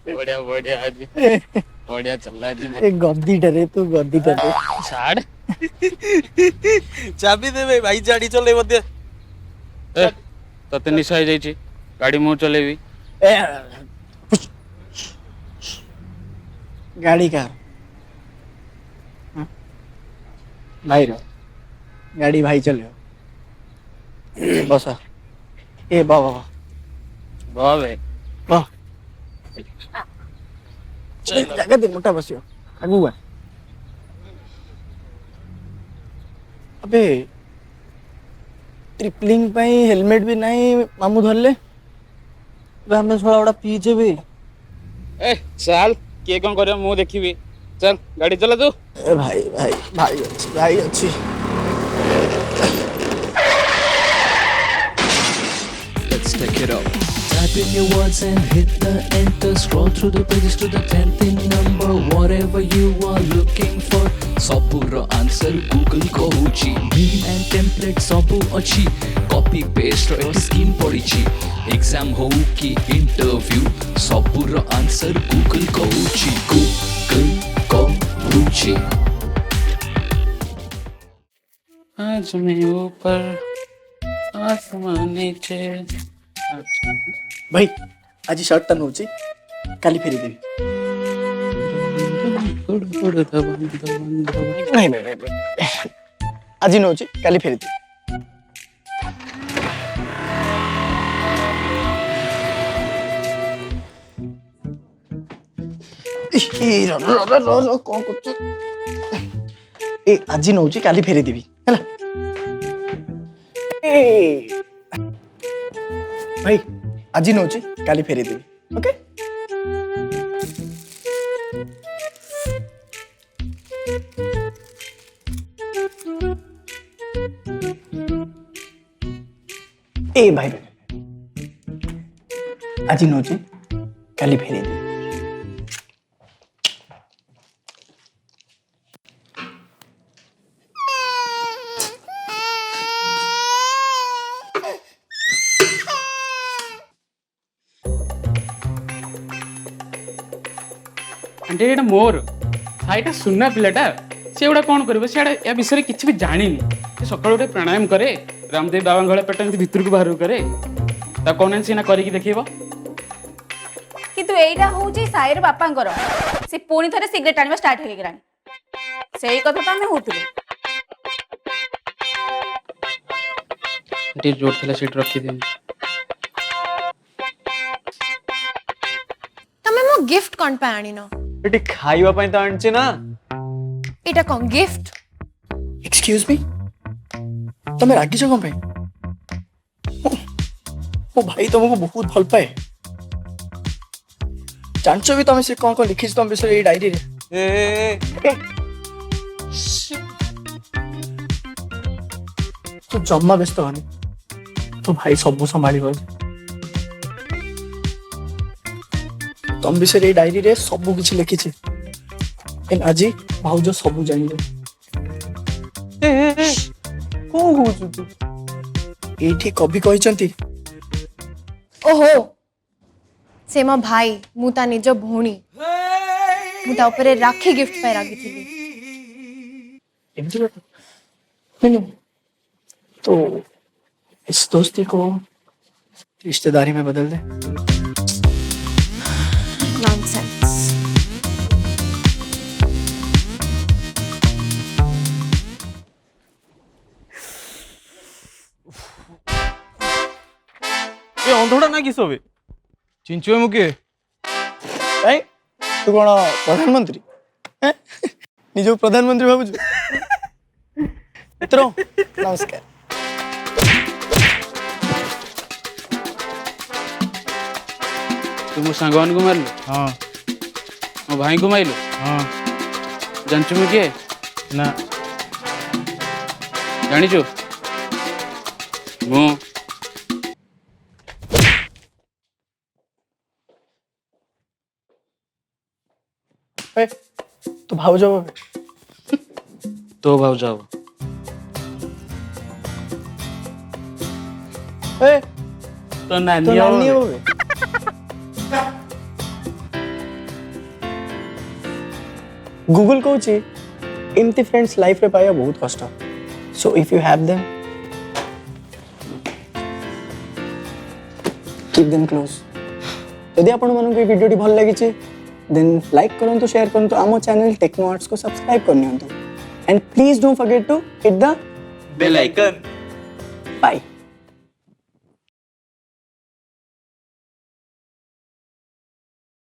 बढ़िया बढ़िया आज बढ़िया चल रहा है एक गद्दी डरे तू गद्दी डरे साड़ चाबी देवे भाई गाड़ी चले मध्य तते निशा हो जाइए गाड़ी मु चलेबी गाड़ी का भाई रो गाड़ी भाई चलो बसा ए बाबा वाह बे वाह जगह दे मोटा बसियो आगु आ अबे ट्रिपलिंग पाई हेलमेट भी नहीं मामू धरले हमें थोड़ा बड़ा पीछे भी ए चल किए कौन करियो मु देखिबी चल गाड़ी चला तू ए भाई भाई भाई अच्छी Let's take it up. Type in your words and hit the enter. Scroll through the pages to the 10th number. Whatever you are looking for. Sabura answer Google kohuchi. Meme and template sabu achi. Copy paste ro scheme podichi. Exam ho ki interview. Sabura answer Google kohuchi. Google kohuchi. आज मैं ऊपर आसमान नीचे भाई आज shirt ton होची काली फेरी देवी नहीं आज नहोची काली फेरी देवी कौन करछ ए आज नहोची काली फेरी देवी हैला ए भाई आज नहोची काली फेरी देवी ओके ए भाई आज नहोची काली फेरी देवी आंटी एटा मोर हाईटा सुना पिलाटा से गुड़ा कौन कर या विषय किसी भी जानी से सकाल उठे प्राणायाम करे रामदेव बाबा घरे पेट एमती भितर को बाहर करे कौन सीना करके देखिए किंतु एटा होची सायर बापांकर से पुणी थरे सिगरेट आनिबा स्टार्ट हे गरानी सेही कथा त हमें होतले आंटी जोर थला सीट रखी दे तमे मो गिफ्ट कोन पे आनी न एटी खाइबा पई त आणछि ना एटा कोन गिफ्ट एक्सक्यूज मी तमे रागी छ कोन पे ओ भाई तुमको बहुत भल पाए जानचो भी तुम से कौन कौन लिखी तुम विषय डायरी रे ए तो जम्मा व्यस्त हनी तो भाई सब संभाली तुम विषय डायरी रे सब कुछ लिखी एन आज भाउज सब जानिले ए को होछु तू एठी कवि कहिसंती ओहो से मो भाई मु ता निज भौणी मु ता ऊपर राखी गिफ्ट पे रागी थी एमती बात नहीं तो इस दोस्ती को रिश्तेदारी में बदल दे नॉनसेंस ए अंधोडा ना किस होबे चिंचुए मुके भाई तू कौन प्रधानमंत्री हैं निजो प्रधानमंत्री भाबुछु मित्रों नमस्कार तू मो सांगवान को मारलु हां मो भाई को मारलु हां जानचु मैं किए ना जानिचु मु ए तू भाउज तो भाव जाओ ए तो नानी तो नानी हो होवे गूगल कहूँ एमती फ्रेंड्स लाइफ रे पाया बहुत कष्ट so if you have them keep them close यदि आपण मानक ये वीडियो भल लगी देन लाइक करंतु शेयर करंतु आम चैनल टेक्नो आर्ट्स को सब्सक्राइब करनियंतु and please don't forget to hit the bell icon bye